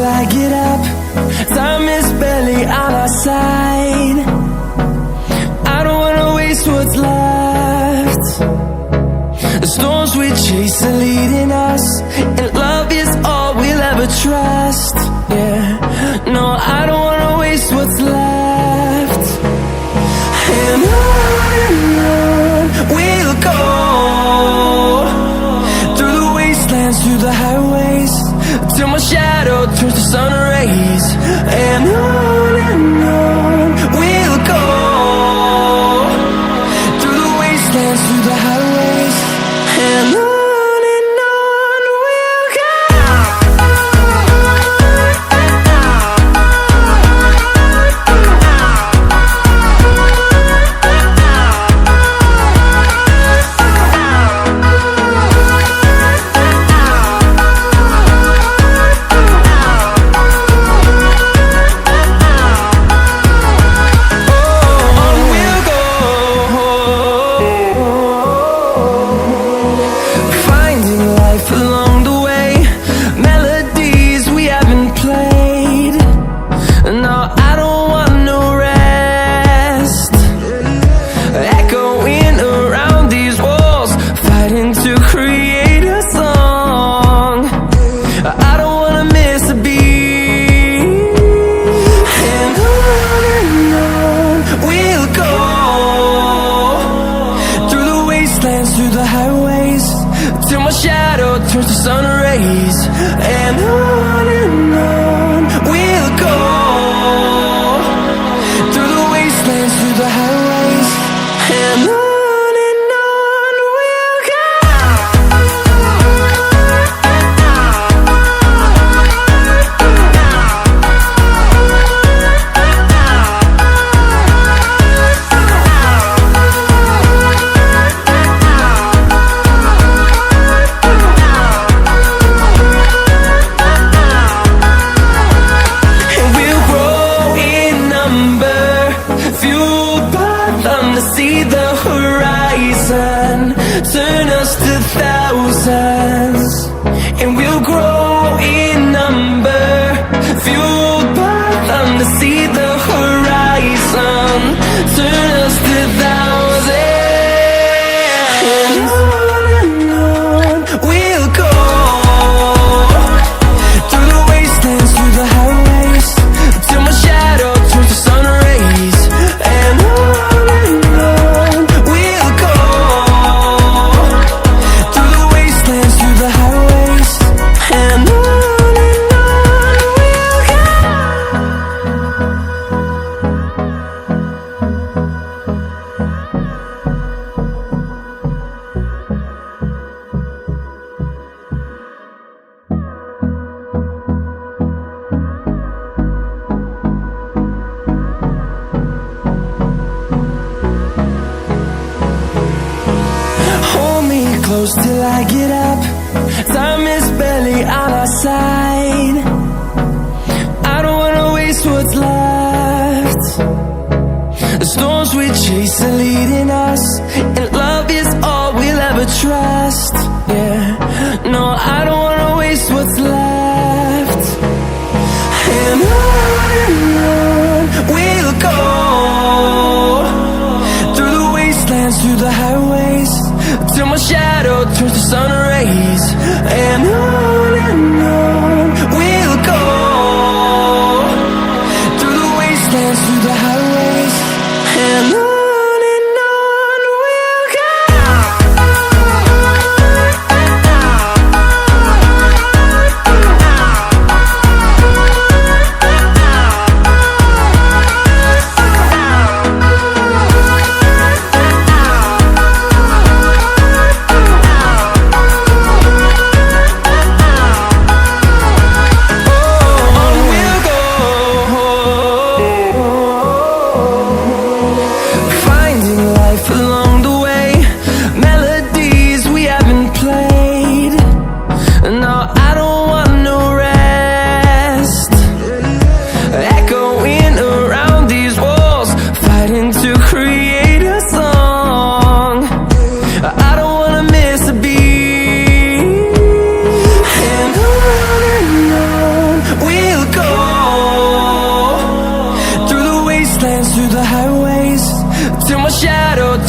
till I get up. Time is barely on our side. I don't wanna waste what's left. The storms we chase are leading us, and love is all we'll ever trust. Yeah, no, I don't wanna waste what's left. And on we'll go, through the wastelands, through the highways, till my shadow turns to sun rays. And on we'll go, through the wastelands, through the highways, and on we'll go. Through the highways, till my shadow turns to sun rays. And on we'll go, through the wastelands, through the highways, and on we'll go. See the horizon, turn us to thousands, and we'll grow in number, fueled by them to see the horizon, turn us to thousands. And on we'll go, through the wastelands, through the highways, till my shadow turns to sun rays. And close till I get up. Time is barely on our side. I don't wanna waste what's left. The storms we chase are leading us, and love is all we'll ever trust. Yeah, no, I don't wanna waste what's left. And on we'll go, through the wastelands, through the highways, till my shadow turns to sun rays. And on we'll go, through the wastelands, through the highways, and on we'll go.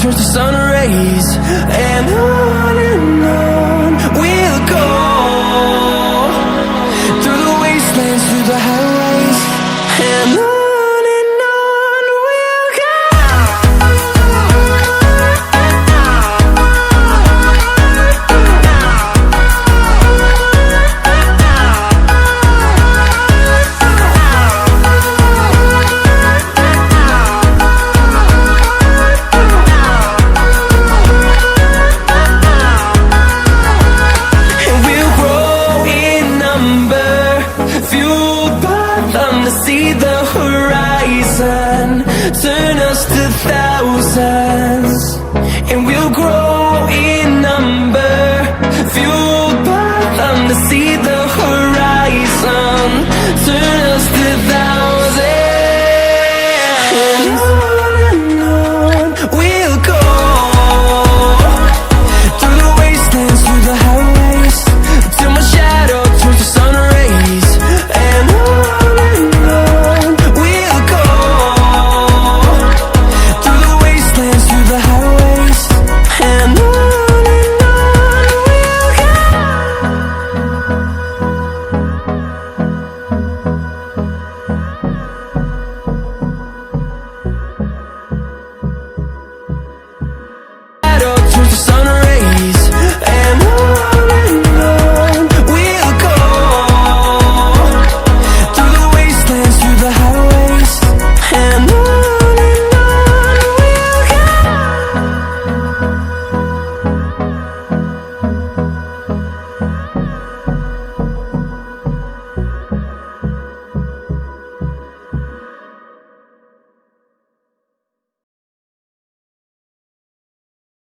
turns to sun rays, and